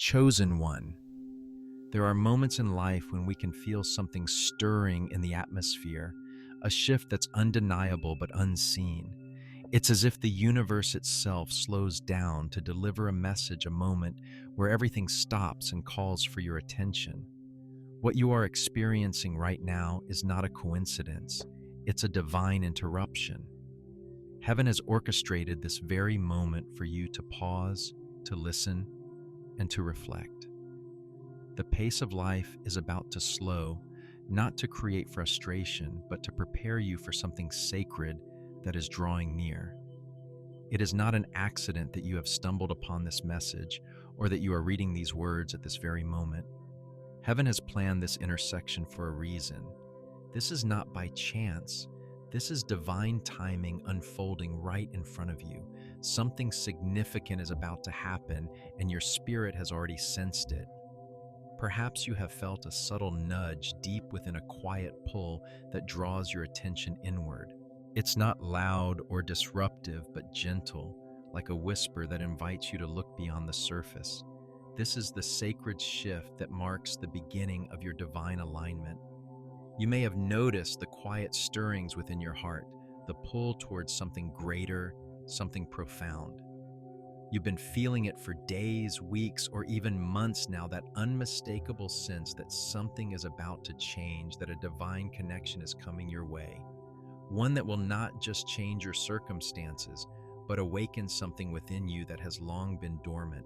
Chosen one. There are moments in life when we can feel something stirring in the atmosphere, a shift that's undeniable but unseen. It's as if the universe itself slows down to deliver a message, a moment where everything stops and calls for your attention. What you are experiencing right now is not a coincidence, it's a divine interruption. Heaven has orchestrated this very moment for you to pause, to listen, and to reflect. The pace of life is about to slow, not to create frustration, but to prepare you for something sacred that is drawing near. It is not an accident that you have stumbled upon this message or that you are reading these words at this very moment. Heaven has planned this intersection for a reason. This is not by chance. This is divine timing unfolding right in front of you. Something significant is about to happen, and your spirit has already sensed it. Perhaps you have felt a subtle nudge deep within a quiet pull that draws your attention inward. It's not loud or disruptive, but gentle, like a whisper that invites you to look beyond the surface. This is the sacred shift that marks the beginning of your divine alignment. You may have noticed the quiet stirrings within your heart, the pull towards something greater, something profound. You've been feeling it for days, weeks, or even months now, that unmistakable sense that something is about to change, that a divine connection is coming your way. One that will not just change your circumstances, but awaken something within you that has long been dormant.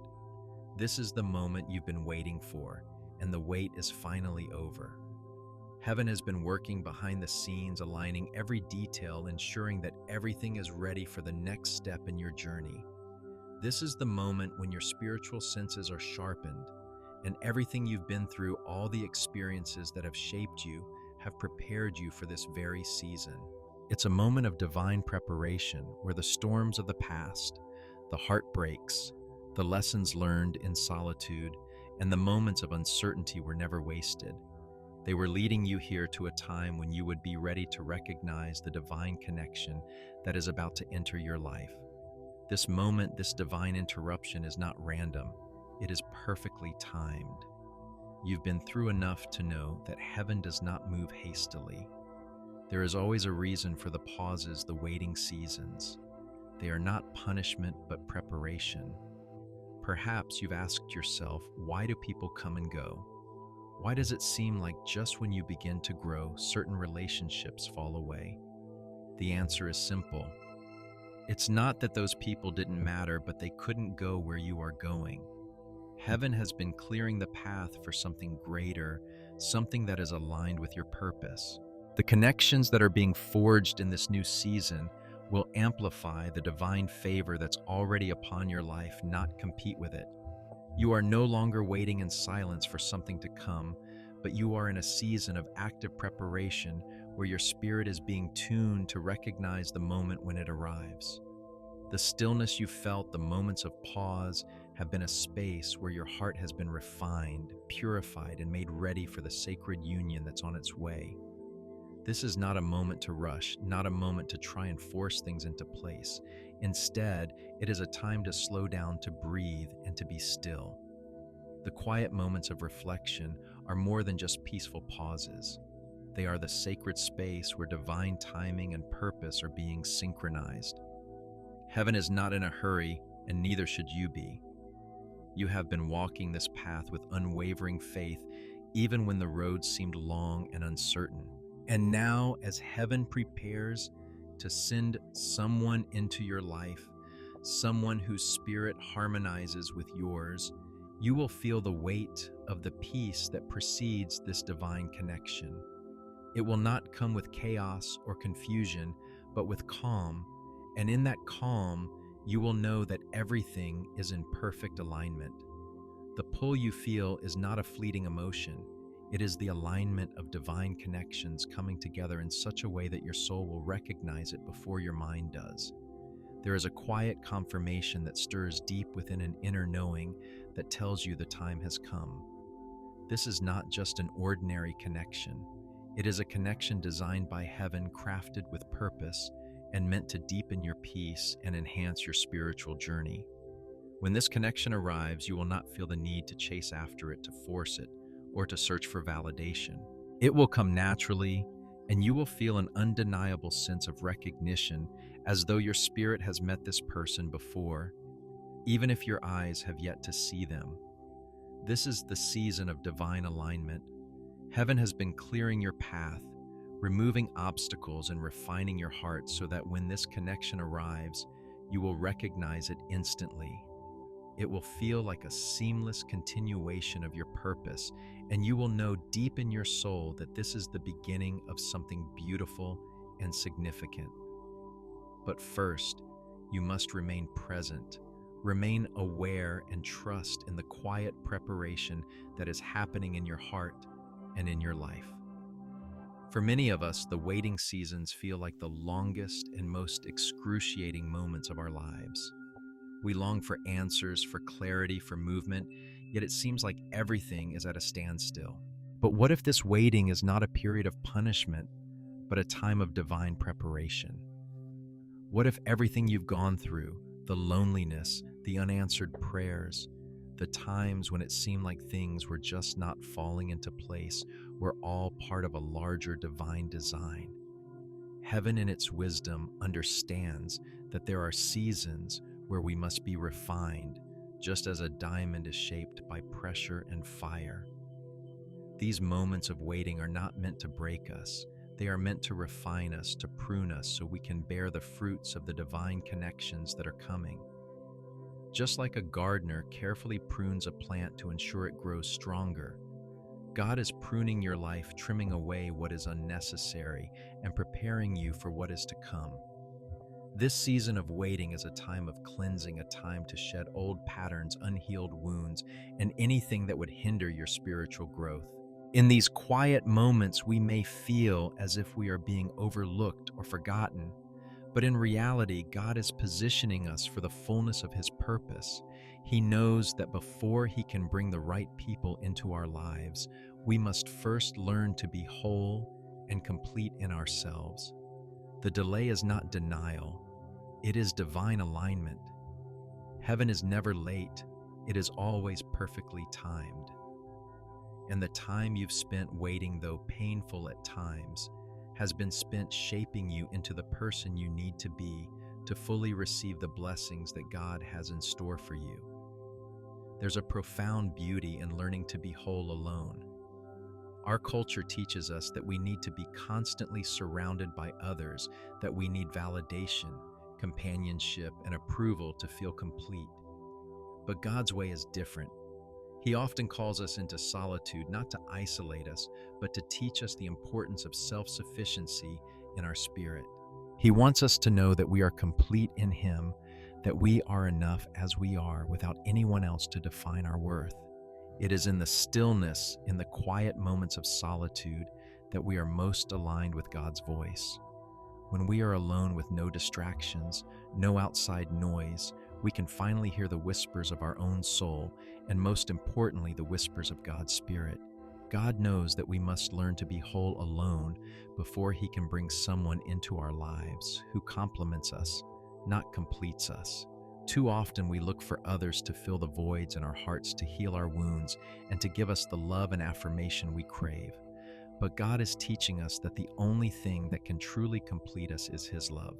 This is the moment you've been waiting for, and the wait is finally over. Heaven has been working behind the scenes, aligning every detail, ensuring that everything is ready for the next step in your journey. This is the moment when your spiritual senses are sharpened, and everything you've been through, all the experiences that have shaped you, have prepared you for this very season. It's a moment of divine preparation where the storms of the past, the heartbreaks, the lessons learned in solitude, and the moments of uncertainty were never wasted. They were leading you here to a time when you would be ready to recognize the divine connection that is about to enter your life. This moment, this divine interruption is not random. It is perfectly timed. You've been through enough to know that heaven does not move hastily. There is always a reason for the pauses, the waiting seasons. They are not punishment, but preparation. Perhaps you've asked yourself, why do people come and go? Why does it seem like just when you begin to grow, certain relationships fall away? The answer is simple. It's not that those people didn't matter, but they couldn't go where you are going. Heaven has been clearing the path for something greater, something that is aligned with your purpose. The connections that are being forged in this new season will amplify the divine favor that's already upon your life, not compete with it. You are no longer waiting in silence for something to come, but you are in a season of active preparation where your spirit is being tuned to recognize the moment when it arrives. The stillness you felt, the moments of pause, have been a space where your heart has been refined, purified, and made ready for the sacred union that's on its way. This is not a moment to rush, not a moment to try and force things into place. Instead, it is a time to slow down, to breathe, and to be still. The quiet moments of reflection are more than just peaceful pauses. They are the sacred space where divine timing and purpose are being synchronized. Heaven is not in a hurry, and neither should you be. You have been walking this path with unwavering faith, even when the road seemed long and uncertain. And now, as heaven prepares to send someone into your life, someone whose spirit harmonizes with yours, you will feel the weight of the peace that precedes this divine connection. It will not come with chaos or confusion, but with calm, and in that calm, you will know that everything is in perfect alignment. The pull you feel is not a fleeting emotion. It is the alignment of divine connections coming together in such a way that your soul will recognize it before your mind does. There is a quiet confirmation that stirs deep within an inner knowing that tells you the time has come. This is not just an ordinary connection. It is a connection designed by heaven, crafted with purpose, and meant to deepen your peace and enhance your spiritual journey. When this connection arrives, you will not feel the need to chase after it, to force it, or to search for validation. It will come naturally, and you will feel an undeniable sense of recognition, as though your spirit has met this person before, even if your eyes have yet to see them. This is the season of divine alignment. Heaven has been clearing your path, removing obstacles and refining your heart so that when this connection arrives, you will recognize it instantly. It will feel like a seamless continuation of your purpose, and you will know deep in your soul that this is the beginning of something beautiful and significant. But first, you must remain present, remain aware, and trust in the quiet preparation that is happening in your heart and in your life. For many of us, the waiting seasons feel like the longest and most excruciating moments of our lives. We long for answers, for clarity, for movement, yet it seems like everything is at a standstill. But what if this waiting is not a period of punishment, but a time of divine preparation? What if everything you've gone through, the loneliness, the unanswered prayers, the times when it seemed like things were just not falling into place, were all part of a larger divine design? Heaven, in its wisdom, understands that there are seasons where we must be refined, just as a diamond is shaped by pressure and fire. These moments of waiting are not meant to break us. They are meant to refine us, to prune us, so we can bear the fruits of the divine connections that are coming. Just like a gardener carefully prunes a plant to ensure it grows stronger, God is pruning your life, trimming away what is unnecessary, and preparing you for what is to come. This season of waiting is a time of cleansing, a time to shed old patterns, unhealed wounds, and anything that would hinder your spiritual growth. In these quiet moments, we may feel as if we are being overlooked or forgotten, but in reality, God is positioning us for the fullness of His purpose. He knows that before He can bring the right people into our lives, we must first learn to be whole and complete in ourselves. The delay is not denial, it is divine alignment. Heaven is never late, it is always perfectly timed. And the time you've spent waiting, though painful at times, has been spent shaping you into the person you need to be to fully receive the blessings that God has in store for you. There's a profound beauty in learning to be whole alone. Our culture teaches us that we need to be constantly surrounded by others, that we need validation, companionship, and approval to feel complete. But God's way is different. He often calls us into solitude, not to isolate us, but to teach us the importance of self-sufficiency in our spirit. He wants us to know that we are complete in Him, that we are enough as we are without anyone else to define our worth. It is in the stillness, in the quiet moments of solitude, that we are most aligned with God's voice. When we are alone with no distractions, no outside noise, we can finally hear the whispers of our own soul, and most importantly, the whispers of God's Spirit. God knows that we must learn to be whole alone before He can bring someone into our lives who complements us, not completes us. Too often we look for others to fill the voids in our hearts, to heal our wounds, and to give us the love and affirmation we crave. But God is teaching us that the only thing that can truly complete us is His love.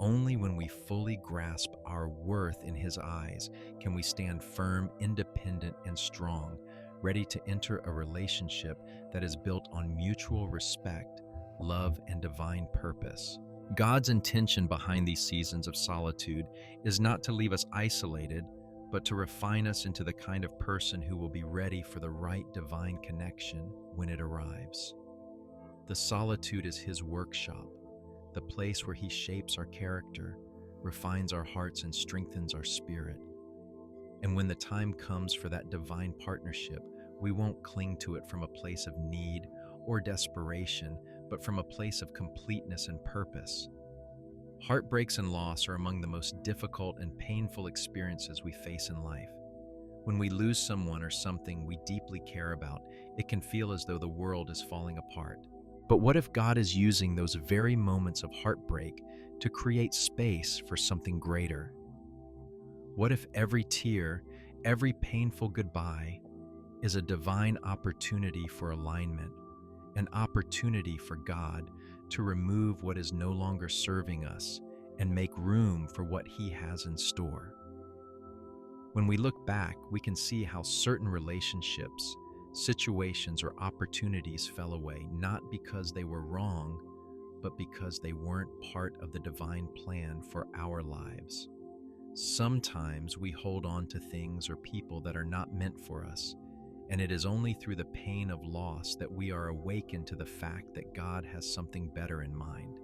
Only when we fully grasp our worth in His eyes can we stand firm, independent, and strong, ready to enter a relationship that is built on mutual respect, love, and divine purpose. God's intention behind these seasons of solitude is not to leave us isolated, but to refine us into the kind of person who will be ready for the right divine connection when it arrives. The solitude is His workshop, the place where He shapes our character, refines our hearts, and strengthens our spirit. And when the time comes for that divine partnership, we won't cling to it from a place of need or desperation, but from a place of completeness and purpose. Heartbreaks and loss are among the most difficult and painful experiences we face in life. When we lose someone or something we deeply care about, it can feel as though the world is falling apart. But what if God is using those very moments of heartbreak to create space for something greater? What if every tear, every painful goodbye is a divine opportunity for alignment, an opportunity for God to remove what is no longer serving us and make room for what He has in store? When we look back, we can see how certain relationships, situations, or opportunities fell away, not because they were wrong, but because they weren't part of the divine plan for our lives. Sometimes we hold on to things or people that are not meant for us, and it is only through the pain of loss that we are awakened to the fact that God has something better in mind.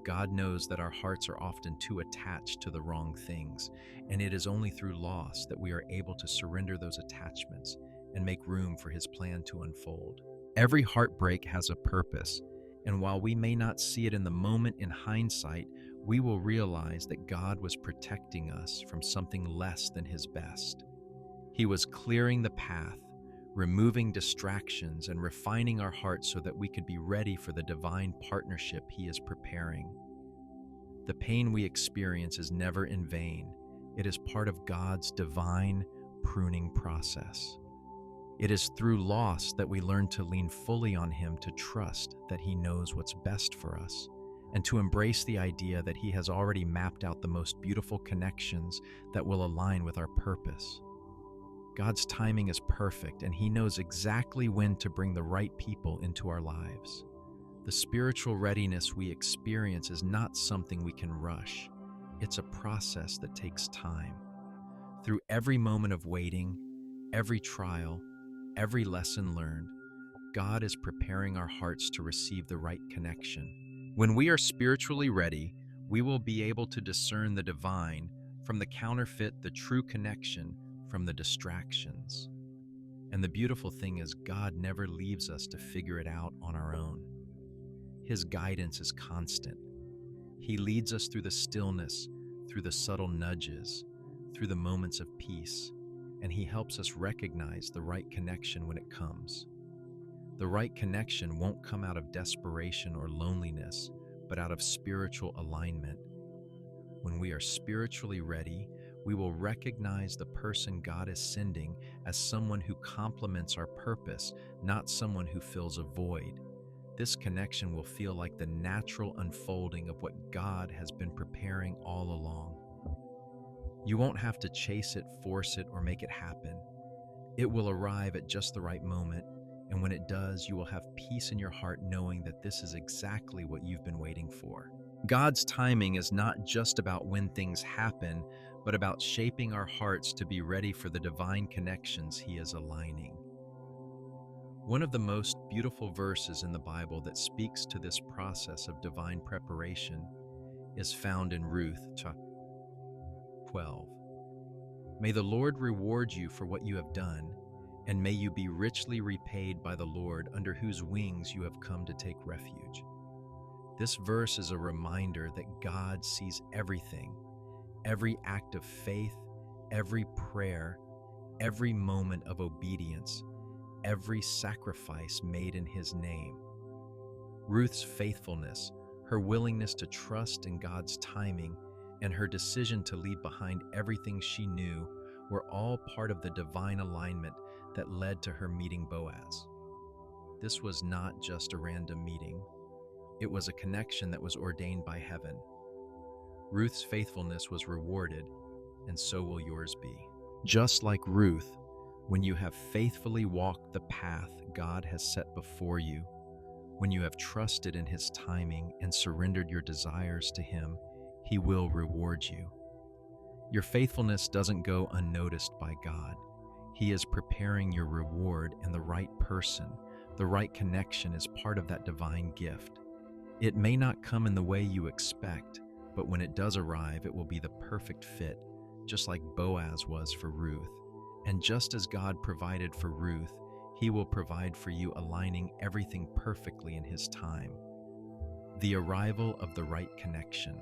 God knows that our hearts are often too attached to the wrong things, and it is only through loss that we are able to surrender those attachments and make room for His plan to unfold. Every heartbreak has a purpose, and while we may not see it in the moment in hindsight, we will realize that God was protecting us from something less than His best. He was clearing the path, removing distractions, and refining our hearts so that we could be ready for the divine partnership He is preparing. The pain we experience is never in vain. It is part of God's divine pruning process. It is through loss that we learn to lean fully on Him, to trust that He knows what's best for us, and to embrace the idea that He has already mapped out the most beautiful connections that will align with our purpose. God's timing is perfect, and He knows exactly when to bring the right people into our lives. The spiritual readiness we experience is not something we can rush. It's a process that takes time. Through every moment of waiting, every trial, every lesson learned, God is preparing our hearts to receive the right connection. When we are spiritually ready, we will be able to discern the divine from the counterfeit, the true connection from the distractions. And the beautiful thing is, God never leaves us to figure it out on our own. His guidance is constant. He leads us through the stillness, through the subtle nudges, through the moments of peace, and He helps us recognize the right connection when it comes. The right connection won't come out of desperation or loneliness, but out of spiritual alignment. When we are spiritually ready, we will recognize the person God is sending as someone who complements our purpose, not someone who fills a void. This connection will feel like the natural unfolding of what God has been preparing all along. You won't have to chase it, force it, or make it happen. It will arrive at just the right moment, and when it does, you will have peace in your heart knowing that this is exactly what you've been waiting for. God's timing is not just about when things happen, but about shaping our hearts to be ready for the divine connections He is aligning. One of the most beautiful verses in the Bible that speaks to this process of divine preparation is found in Ruth chapter 12. May the Lord reward you for what you have done, and may you be richly repaid by the Lord, under whose wings you have come to take refuge. This verse is a reminder that God sees everything, every act of faith, every prayer, every moment of obedience, every sacrifice made in His name. Ruth's faithfulness, her willingness to trust in God's timing, and her decision to leave behind everything she knew were all part of the divine alignment that led to her meeting Boaz. This was not just a random meeting. It was a connection that was ordained by heaven. Ruth's faithfulness was rewarded, and so will yours be. Just like Ruth, when you have faithfully walked the path God has set before you, when you have trusted in His timing and surrendered your desires to Him, He will reward you. Your faithfulness doesn't go unnoticed by God. He is preparing your reward, and the right person, the right connection is part of that divine gift. It may not come in the way you expect, but when it does arrive, it will be the perfect fit, just like Boaz was for Ruth. And just as God provided for Ruth, He will provide for you, aligning everything perfectly in His time. The arrival of the right connection.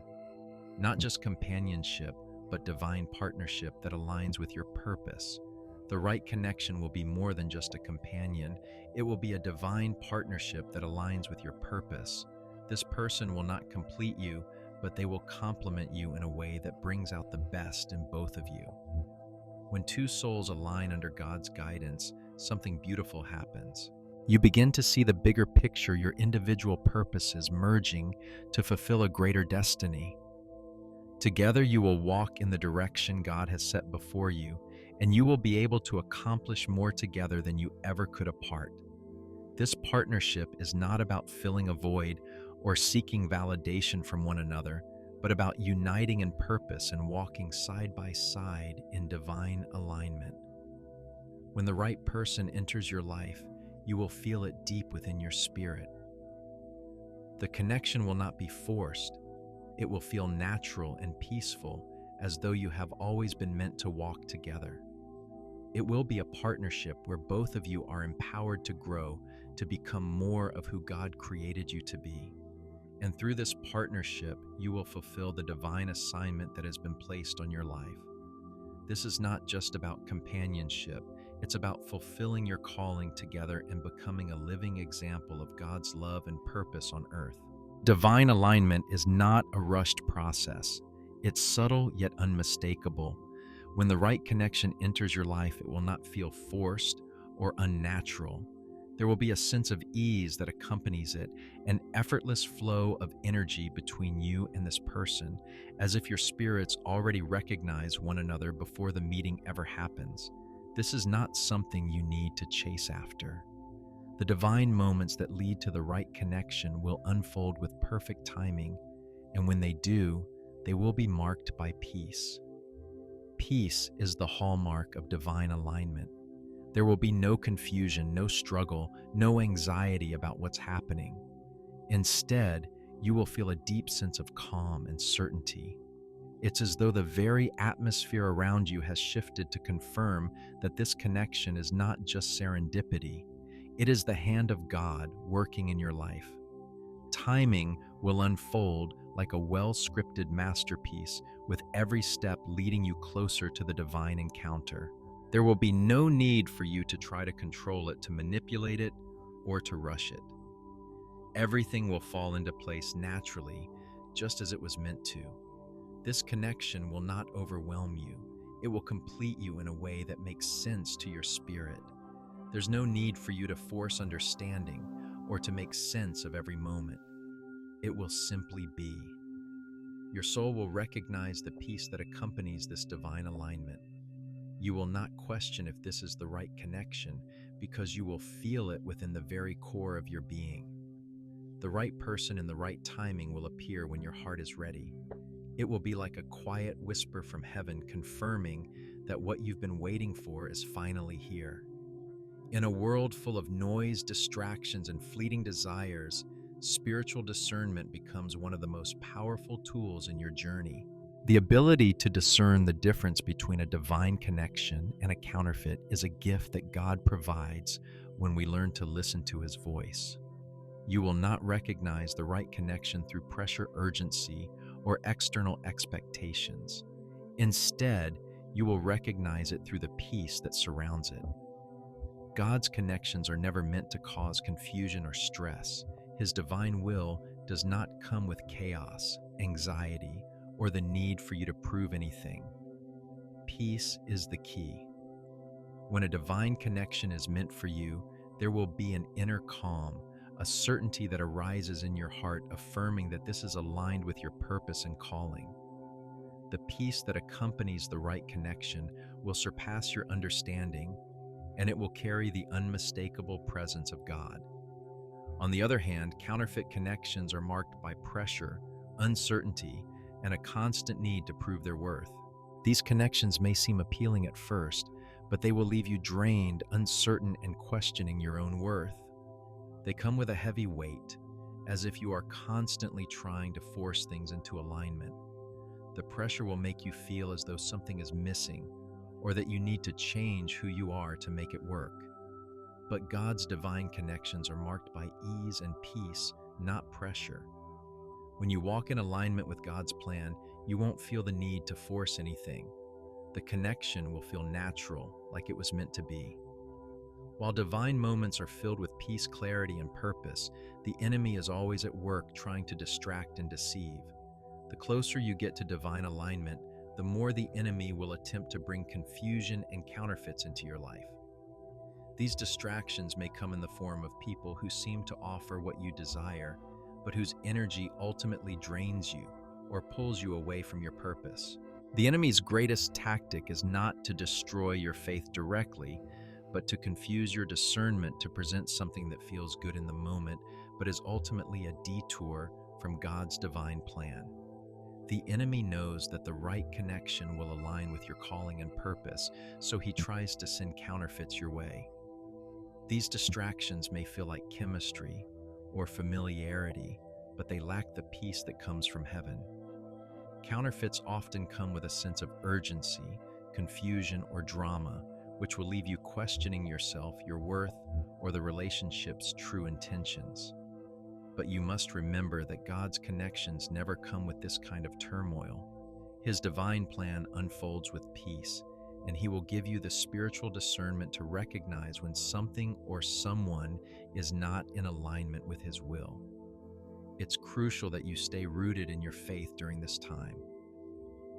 Not just companionship, but divine partnership that aligns with your purpose. The right connection will be more than just a companion. It will be a divine partnership that aligns with your purpose. This person will not complete you, but they will complement you in a way that brings out the best in both of you. When two souls align under God's guidance, something beautiful happens. You begin to see the bigger picture, your individual purposes merging to fulfill a greater destiny. Together, you will walk in the direction God has set before you, and you will be able to accomplish more together than you ever could apart. This partnership is not about filling a void or seeking validation from one another, but about uniting in purpose and walking side by side in divine alignment. When the right person enters your life, you will feel it deep within your spirit. The connection will not be forced. It will feel natural and peaceful, as though you have always been meant to walk together. It will be a partnership where both of you are empowered to grow, to become more of who God created you to be. And through this partnership, you will fulfill the divine assignment that has been placed on your life. This is not just about companionship, it's about fulfilling your calling together and becoming a living example of God's love and purpose on earth. Divine alignment is not a rushed process. It's subtle yet unmistakable. When the right connection enters your life, it will not feel forced or unnatural. There will be a sense of ease that accompanies it, an effortless flow of energy between you and this person, as if your spirits already recognize one another before the meeting ever happens. This is not something you need to chase after. The divine moments that lead to the right connection will unfold with perfect timing, and when they do, they will be marked by peace. Peace is the hallmark of divine alignment. There will be no confusion, no struggle, no anxiety about what's happening. Instead, you will feel a deep sense of calm and certainty. It's as though the very atmosphere around you has shifted to confirm that this connection is not just serendipity. It is the hand of God working in your life. Timing will unfold like a well-scripted masterpiece, with every step leading you closer to the divine encounter. There will be no need for you to try to control it, to manipulate it, or to rush it. Everything will fall into place naturally, just as it was meant to. This connection will not overwhelm you. It will complete you in a way that makes sense to your spirit. There's no need for you to force understanding or to make sense of every moment. It will simply be. Your soul will recognize the peace that accompanies this divine alignment. You will not question if this is the right connection, because you will feel it within the very core of your being. The right person in the right timing will appear when your heart is ready. It will be like a quiet whisper from heaven, confirming that what you've been waiting for is finally here. In a world full of noise, distractions, and fleeting desires, spiritual discernment becomes one of the most powerful tools in your journey. The ability to discern the difference between a divine connection and a counterfeit is a gift that God provides when we learn to listen to His voice. You will not recognize the right connection through pressure, urgency, or external expectations. Instead, you will recognize it through the peace that surrounds it. God's connections are never meant to cause confusion or stress. His divine will does not come with chaos, anxiety, or the need for you to prove anything. Peace is the key. When a divine connection is meant for you, there will be an inner calm, a certainty that arises in your heart, affirming that this is aligned with your purpose and calling. The peace that accompanies the right connection will surpass your understanding, and it will carry the unmistakable presence of God. On the other hand, counterfeit connections are marked by pressure, uncertainty, and a constant need to prove their worth. These connections may seem appealing at first, but they will leave you drained, uncertain, and questioning your own worth. They come with a heavy weight, as if you are constantly trying to force things into alignment. The pressure will make you feel as though something is missing, or that you need to change who you are to make it work. But God's divine connections are marked by ease and peace, not pressure. When you walk in alignment with God's plan, you won't feel the need to force anything. The connection will feel natural, like it was meant to be. While divine moments are filled with peace, clarity, and purpose, the enemy is always at work trying to distract and deceive. The The closer you get to divine alignment, the more the enemy will attempt to bring confusion and counterfeits into your life. These distractions may come in the form of people who seem to offer what you desire, but whose energy ultimately drains you or pulls you away from your purpose. The enemy's greatest tactic is not to destroy your faith directly, but to confuse your discernment to present something that feels good in the moment, but is ultimately a detour from God's divine plan. The enemy knows that the right connection will align with your calling and purpose, so he tries to send counterfeits your way. These distractions may feel like chemistry or familiarity, but they lack the peace that comes from heaven. Counterfeits often come with a sense of urgency, confusion, or drama, which will leave you questioning yourself, your worth, or the relationship's true intentions. But you must remember that God's connections never come with this kind of turmoil. His divine plan unfolds with peace, and He will give you the spiritual discernment to recognize when something or someone is not in alignment with His will. It's crucial that you stay rooted in your faith during this time.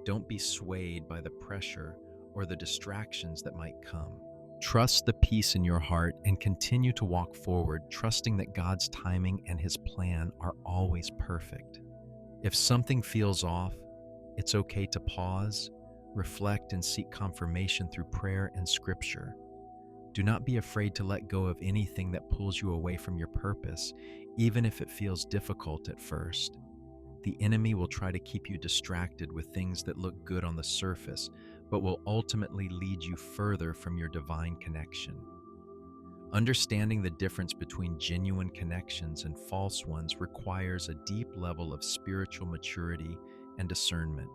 Don't be swayed by the pressure or the distractions that might come. Trust the peace in your heart and continue to walk forward, trusting that God's timing and His plan are always perfect. If something feels off, it's okay to pause, reflect, and seek confirmation through prayer and scripture. Do not be afraid to let go of anything that pulls you away from your purpose, even if it feels difficult at first. The enemy will try to keep you distracted with things that look good on the surface, but will ultimately lead you further from your divine connection. Understanding the difference between genuine connections and false ones requires a deep level of spiritual maturity and discernment.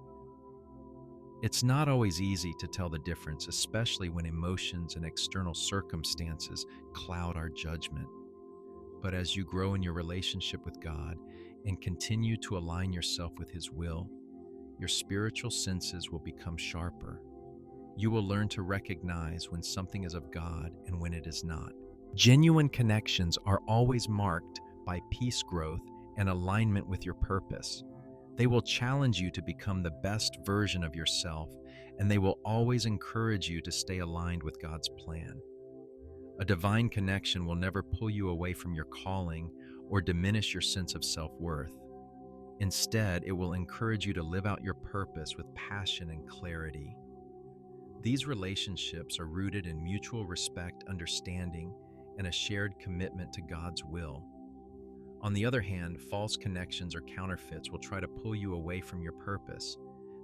It's not always easy to tell the difference, especially when emotions and external circumstances cloud our judgment. But as you grow in your relationship with God and continue to align yourself with His will, your spiritual senses will become sharper. You will learn to recognize when something is of God and when it is not. Genuine connections are always marked by peace growth and alignment with your purpose. They will challenge you to become the best version of yourself, and they will always encourage you to stay aligned with God's plan. A divine connection will never pull you away from your calling or diminish your sense of self-worth. Instead, it will encourage you to live out your purpose with passion and clarity. These relationships are rooted in mutual respect, understanding, and a shared commitment to God's will. On the other hand, false connections or counterfeits will try to pull you away from your purpose.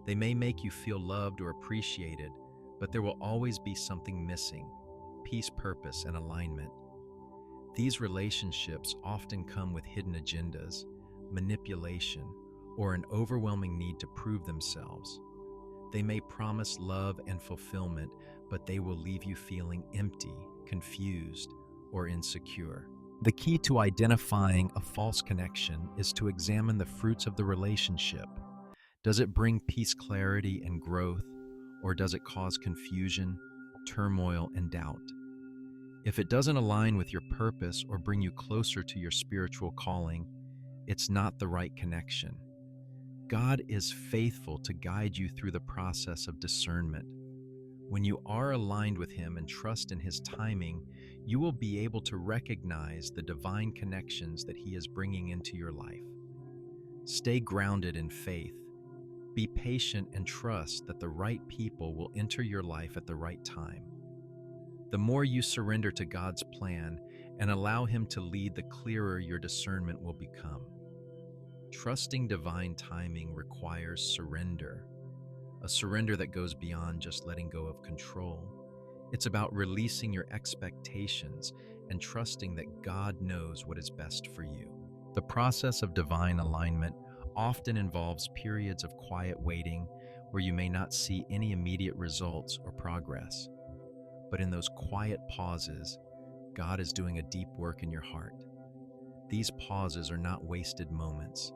They may make you feel loved or appreciated, but there will always be something missing: peace, purpose, and alignment. These relationships often come with hidden agendas, manipulation, or an overwhelming need to prove themselves. They may promise love and fulfillment, but they will leave you feeling empty, confused, or insecure. The key to identifying a false connection is to examine the fruits of the relationship. Does it bring peace, clarity, and growth, or does it cause confusion, turmoil, and doubt? If it doesn't align with your purpose or bring you closer to your spiritual calling, it's not the right connection. God is faithful to guide you through the process of discernment. When you are aligned with Him and trust in His timing, you will be able to recognize the divine connections that He is bringing into your life. Stay grounded in faith. Be patient and trust that the right people will enter your life at the right time. The more you surrender to God's plan and allow Him to lead, the clearer your discernment will become. Trusting divine timing requires surrender, a surrender that goes beyond just letting go of control. It's about releasing your expectations and trusting that God knows what is best for you. The process of divine alignment often involves periods of quiet waiting where you may not see any immediate results or progress. But in those quiet pauses, God is doing a deep work in your heart. These pauses are not wasted moments.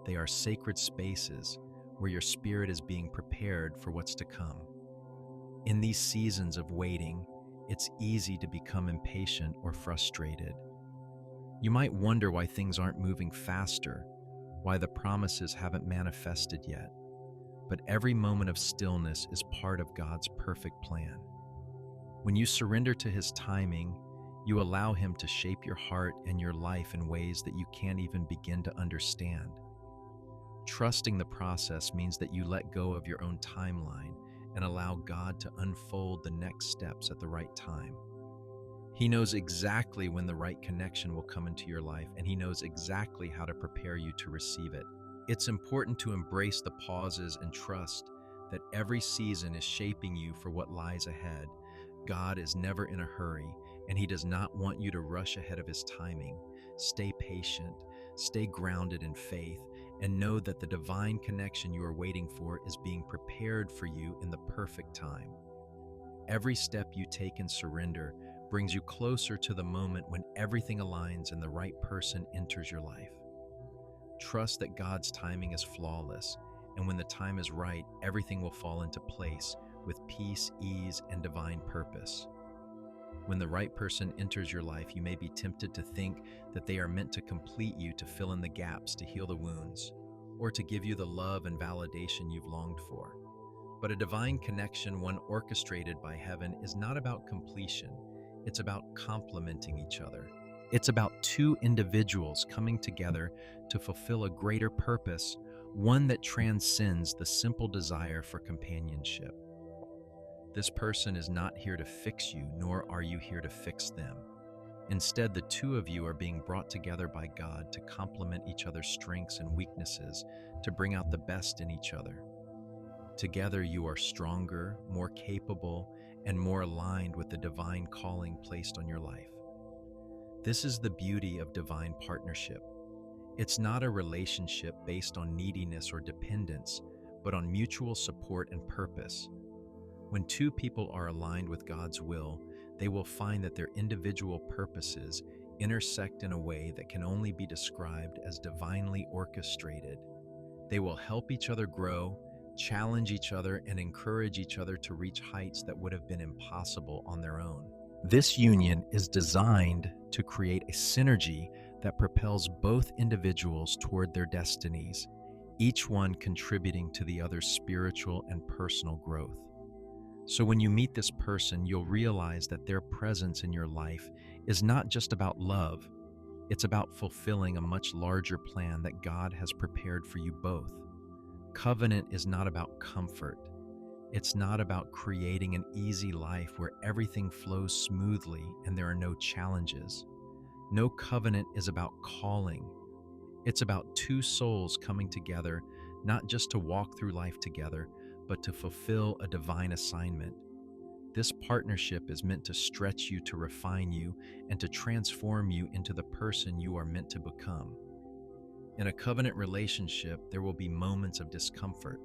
They are sacred spaces where your spirit is being prepared for what's to come. In these seasons of waiting, it's easy to become impatient or frustrated. You might wonder why things aren't moving faster, why the promises haven't manifested yet. But every moment of stillness is part of God's perfect plan. When you surrender to His timing, you allow Him to shape your heart and your life in ways that you can't even begin to understand. Trusting the process means that you let go of your own timeline and allow God to unfold the next steps at the right time. He knows exactly when the right connection will come into your life, and He knows exactly how to prepare you to receive it. It's important to embrace the pauses and trust that every season is shaping you for what lies ahead. God is never in a hurry, and He does not want you to rush ahead of His timing. Stay patient, stay grounded in faith, and know that the divine connection you are waiting for is being prepared for you in the perfect time. Every step you take in surrender brings you closer to the moment when everything aligns and the right person enters your life. Trust that God's timing is flawless, and when the time is right, everything will fall into place with peace, ease, and divine purpose. When the right person enters your life, you may be tempted to think that they are meant to complete you, to fill in the gaps, to heal the wounds, or to give you the love and validation you've longed for. But a divine connection, one orchestrated by heaven, is not about completion. It's about complementing each other. It's about two individuals coming together to fulfill a greater purpose, one that transcends the simple desire for companionship. This person is not here to fix you, nor are you here to fix them. Instead, the two of you are being brought together by God to complement each other's strengths and weaknesses, to bring out the best in each other. Together, you are stronger, more capable, and more aligned with the divine calling placed on your life. This is the beauty of divine partnership. It's not a relationship based on neediness or dependence, but on mutual support and purpose. When two people are aligned with God's will, they will find that their individual purposes intersect in a way that can only be described as divinely orchestrated. They will help each other grow, challenge each other, and encourage each other to reach heights that would have been impossible on their own. This union is designed to create a synergy that propels both individuals toward their destinies, each one contributing to the other's spiritual and personal growth. So when you meet this person, you'll realize that their presence in your life is not just about love, it's about fulfilling a much larger plan that God has prepared for you both. Covenant is not about comfort. It's not about creating an easy life where everything flows smoothly and there are no challenges. No, covenant is about calling. It's about two souls coming together, not just to walk through life together, but to fulfill a divine assignment. This partnership is meant to stretch you, to refine you, and to transform you into the person you are meant to become. In a covenant relationship, there will be moments of discomfort.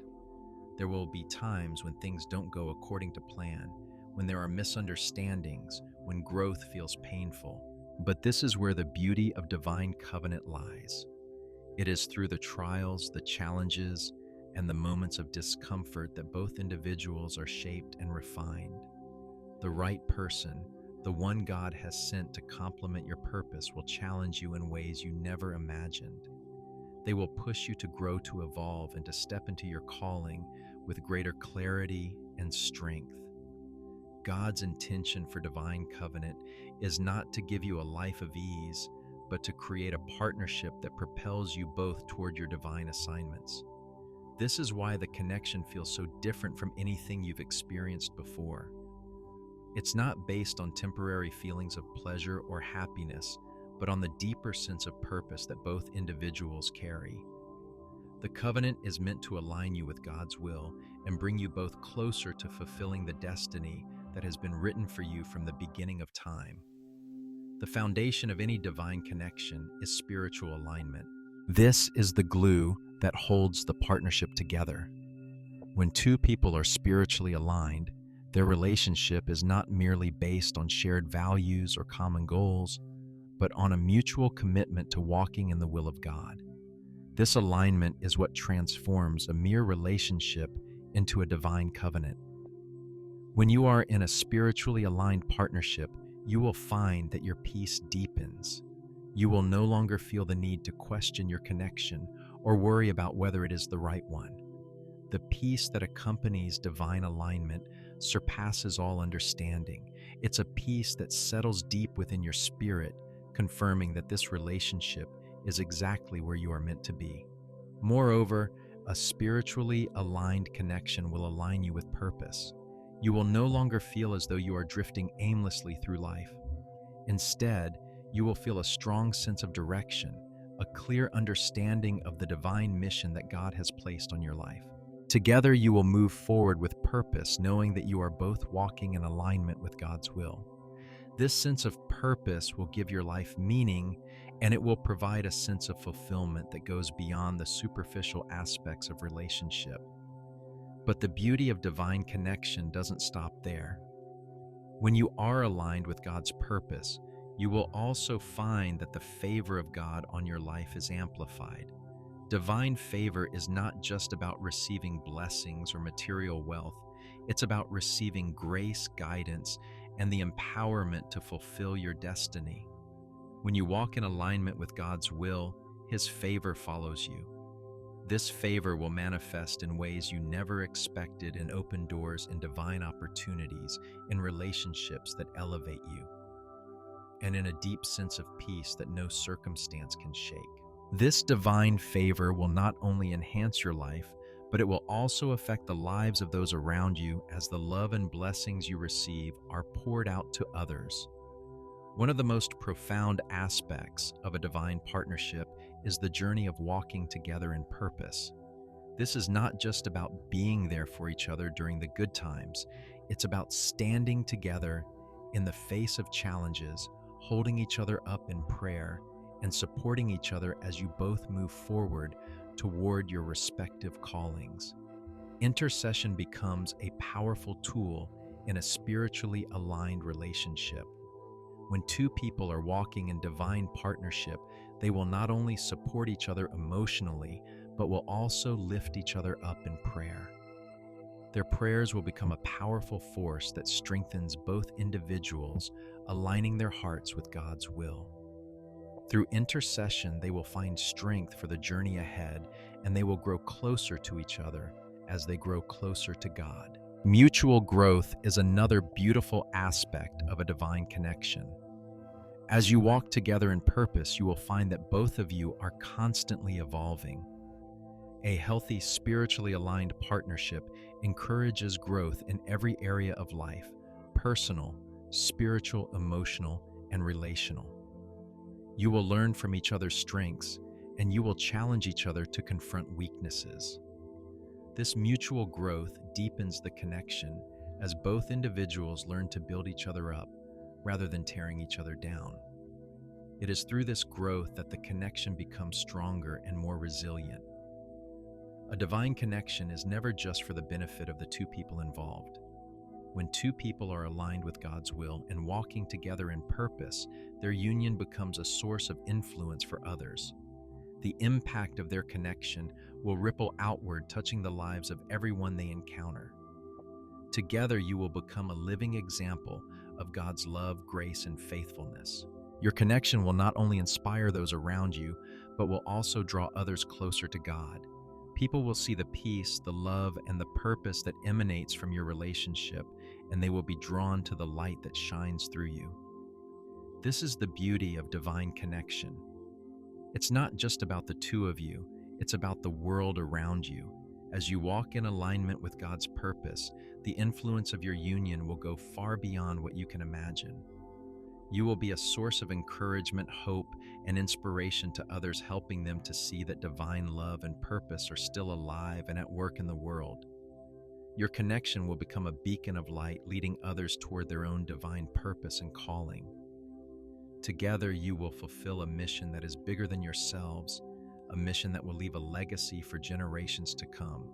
There will be times when things don't go according to plan, when there are misunderstandings, when growth feels painful. But this is where the beauty of divine covenant lies. It is through the trials, the challenges, and the moments of discomfort that both individuals are shaped and refined. The right person, the one God has sent to complement your purpose, will challenge you in ways you never imagined. They will push you to grow, to evolve, and to step into your calling with greater clarity and strength. God's intention for divine covenant is not to give you a life of ease, but to create a partnership that propels you both toward your divine assignments. This is why the connection feels so different from anything you've experienced before. It's not based on temporary feelings of pleasure or happiness, but on the deeper sense of purpose that both individuals carry. The covenant is meant to align you with God's will and bring you both closer to fulfilling the destiny that has been written for you from the beginning of time. The foundation of any divine connection is spiritual alignment. This is the glue that holds the partnership together. When two people are spiritually aligned, their relationship is not merely based on shared values or common goals, but on a mutual commitment to walking in the will of God. This alignment is what transforms a mere relationship into a divine covenant. When you are in a spiritually aligned partnership, you will find that your peace deepens. You will no longer feel the need to question your connection or worry about whether it is the right one. The peace that accompanies divine alignment surpasses all understanding. It's a peace that settles deep within your spirit, confirming that this relationship is exactly where you are meant to be. Moreover, a spiritually aligned connection will align you with purpose. You will no longer feel as though you are drifting aimlessly through life. Instead, you will feel a strong sense of direction, a clear understanding of the divine mission that God has placed on your life. Together, you will move forward with purpose, knowing that you are both walking in alignment with God's will. This sense of purpose will give your life meaning, and it will provide a sense of fulfillment that goes beyond the superficial aspects of relationship. But the beauty of divine connection doesn't stop there. When you are aligned with God's purpose, you will also find that the favor of God on your life is amplified. Divine favor is not just about receiving blessings or material wealth. It's about receiving grace, guidance, and the empowerment to fulfill your destiny. When you walk in alignment with God's will, His favor follows you. This favor will manifest in ways you never expected and open doors in divine opportunities, in relationships that elevate you, and in a deep sense of peace that no circumstance can shake. This divine favor will not only enhance your life, but it will also affect the lives of those around you as the love and blessings you receive are poured out to others. One of the most profound aspects of a divine partnership is the journey of walking together in purpose. This is not just about being there for each other during the good times. It's about standing together in the face of challenges, holding each other up in prayer, and supporting each other as you both move forward toward your respective callings. Intercession becomes a powerful tool in a spiritually aligned relationship. When two people are walking in divine partnership, they will not only support each other emotionally, but will also lift each other up in prayer. Their prayers will become a powerful force that strengthens both individuals, aligning their hearts with God's will. Through intercession, they will find strength for the journey ahead, and they will grow closer to each other as they grow closer to God. Mutual growth is another beautiful aspect of a divine connection. As you walk together in purpose, you will find that both of you are constantly evolving. A healthy, spiritually aligned partnership encourages growth in every area of life: personal, spiritual, emotional, and relational. You will learn from each other's strengths, and you will challenge each other to confront weaknesses. This mutual growth deepens the connection as both individuals learn to build each other up rather than tearing each other down. It is through this growth that the connection becomes stronger and more resilient. A divine connection is never just for the benefit of the two people involved. When two people are aligned with God's will and walking together in purpose, their union becomes a source of influence for others. The impact of their connection will ripple outward, touching the lives of everyone they encounter. Together, you will become a living example of God's love, grace, and faithfulness. Your connection will not only inspire those around you, but will also draw others closer to God. People will see the peace, the love, and the purpose that emanates from your relationship, and they will be drawn to the light that shines through you. This is the beauty of divine connection. It's not just about the two of you, it's about the world around you. As you walk in alignment with God's purpose, the influence of your union will go far beyond what you can imagine. You will be a source of encouragement, hope, and inspiration to others, helping them to see that divine love and purpose are still alive and at work in the world. Your connection will become a beacon of light, leading others toward their own divine purpose and calling. Together, you will fulfill a mission that is bigger than yourselves, a mission that will leave a legacy for generations to come.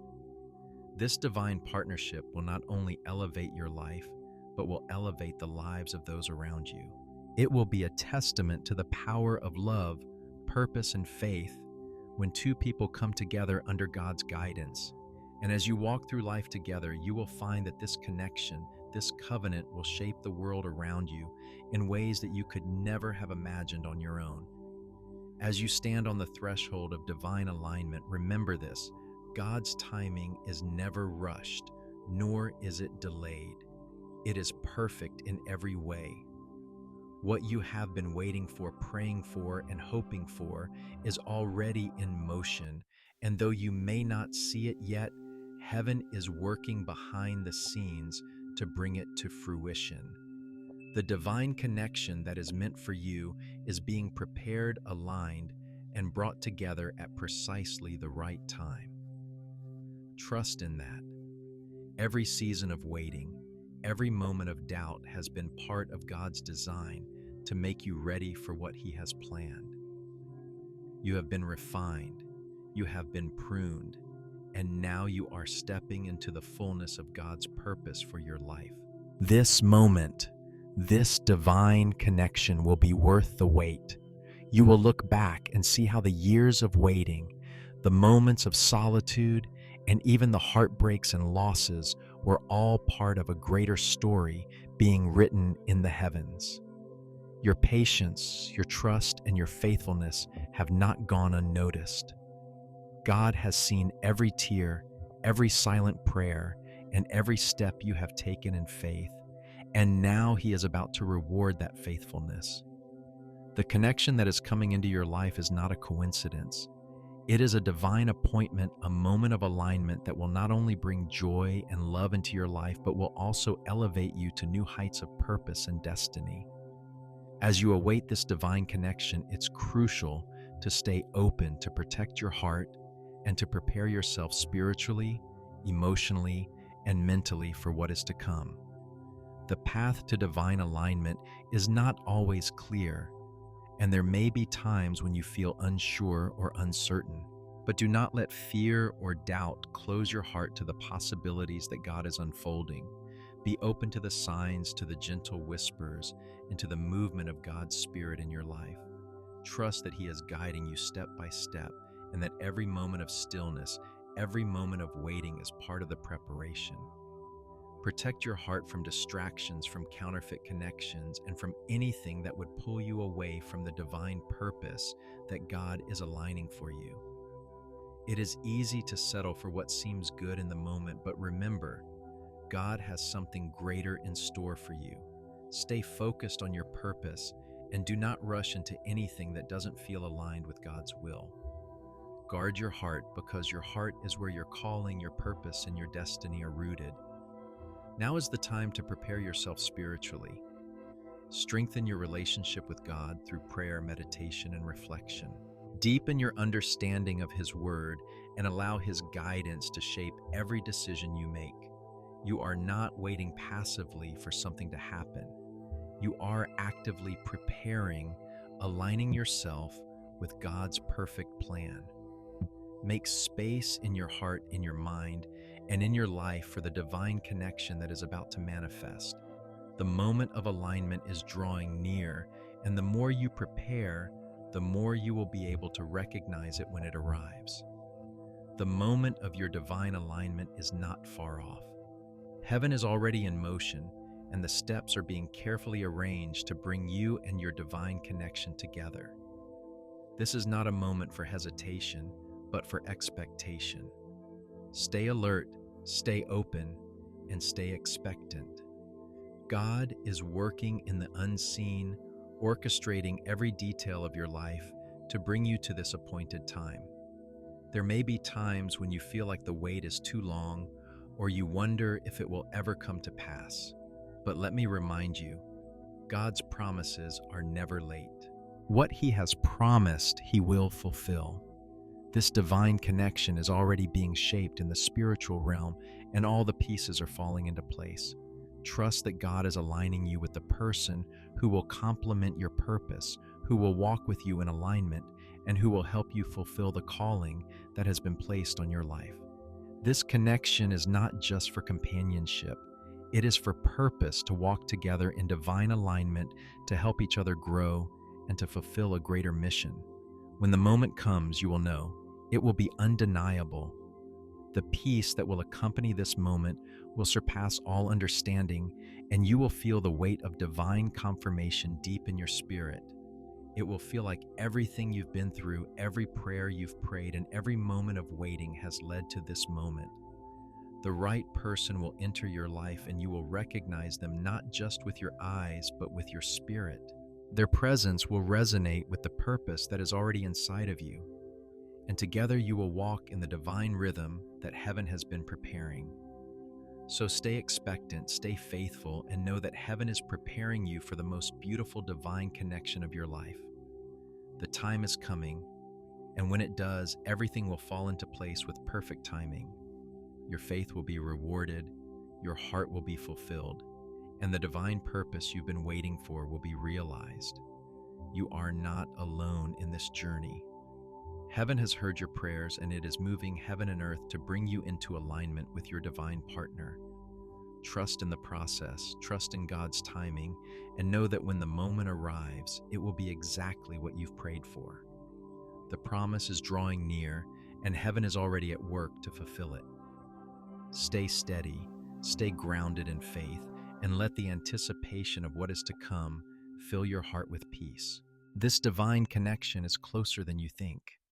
This divine partnership will not only elevate your life, but will elevate the lives of those around you. It will be a testament to the power of love, purpose, and faith when two people come together under God's guidance. And as you walk through life together, you will find that this connection, this covenant, will shape the world around you in ways that you could never have imagined on your own. As you stand on the threshold of divine alignment, remember this: God's timing is never rushed, nor is it delayed. It is perfect in every way. What you have been waiting for, praying for, and hoping for is already in motion, and though you may not see it yet, heaven is working behind the scenes to bring it to fruition. The divine connection that is meant for you is being prepared, aligned, and brought together at precisely the right time. Trust in that. Every season of waiting, every moment of doubt has been part of God's design to make you ready for what He has planned. You have been refined, you have been pruned, and now you are stepping into the fullness of God's purpose for your life. This moment, this divine connection will be worth the wait. You will look back and see how the years of waiting, the moments of solitude, and even the heartbreaks and losses were all part of a greater story being written in the heavens. Your patience, your trust, and your faithfulness have not gone unnoticed. God has seen every tear, every silent prayer, and every step you have taken in faith, and now He is about to reward that faithfulness. The connection that is coming into your life is not a coincidence. It is a divine appointment, a moment of alignment that will not only bring joy and love into your life, but will also elevate you to new heights of purpose and destiny. As you await this divine connection, it's crucial to stay open, to protect your heart, and to prepare yourself spiritually, emotionally, and mentally for what is to come. The path to divine alignment is not always clear, and there may be times when you feel unsure or uncertain. But do not let fear or doubt close your heart to the possibilities that God is unfolding. Be open to the signs, to the gentle whispers, and to the movement of God's Spirit in your life. Trust that He is guiding you step by step, and that every moment of stillness, every moment of waiting is part of the preparation. Protect your heart from distractions, from counterfeit connections, and from anything that would pull you away from the divine purpose that God is aligning for you. It is easy to settle for what seems good in the moment, but remember, God has something greater in store for you. Stay focused on your purpose and do not rush into anything that doesn't feel aligned with God's will. Guard your heart, because your heart is where your calling, your purpose, and your destiny are rooted. Now is the time to prepare yourself spiritually. Strengthen your relationship with God through prayer, meditation, and reflection. Deepen your understanding of His Word and allow His guidance to shape every decision you make. You are not waiting passively for something to happen. You are actively preparing, aligning yourself with God's perfect plan. Make space in your heart, in your mind, and in your life for the divine connection that is about to manifest. The moment of alignment is drawing near, and the more you prepare, the more you will be able to recognize it when it arrives. The moment of your divine alignment is not far off. Heaven is already in motion, and the steps are being carefully arranged to bring you and your divine connection together. This is not a moment for hesitation, but for expectation. Stay alert, stay open, and stay expectant. God is working in the unseen, orchestrating every detail of your life to bring you to this appointed time. There may be times when you feel like the wait is too long, or you wonder if it will ever come to pass. But let me remind you, God's promises are never late. What He has promised, He will fulfill. This divine connection is already being shaped in the spiritual realm, and all the pieces are falling into place. Trust that God is aligning you with the person who will complement your purpose, who will walk with you in alignment, and who will help you fulfill the calling that has been placed on your life. This connection is not just for companionship. It is for purpose, to walk together in divine alignment, to help each other grow, and to fulfill a greater mission. When the moment comes, you will know. It will be undeniable. The peace that will accompany this moment will surpass all understanding, and you will feel the weight of divine confirmation deep in your spirit. It will feel like everything you've been through, every prayer you've prayed, and every moment of waiting has led to this moment. The right person will enter your life and you will recognize them not just with your eyes, but with your spirit. Their presence will resonate with the purpose that is already inside of you, and together you will walk in the divine rhythm that heaven has been preparing. So stay expectant, stay faithful, and know that heaven is preparing you for the most beautiful divine connection of your life. The time is coming, and when it does, everything will fall into place with perfect timing. Your faith will be rewarded, your heart will be fulfilled, and the divine purpose you've been waiting for will be realized. You are not alone in this journey. Heaven has heard your prayers, and it is moving heaven and earth to bring you into alignment with your divine partner. Trust in the process, trust in God's timing, and know that when the moment arrives, it will be exactly what you've prayed for. The promise is drawing near, and heaven is already at work to fulfill it. Stay steady, stay grounded in faith, and let the anticipation of what is to come fill your heart with peace. This divine connection is closer than you think.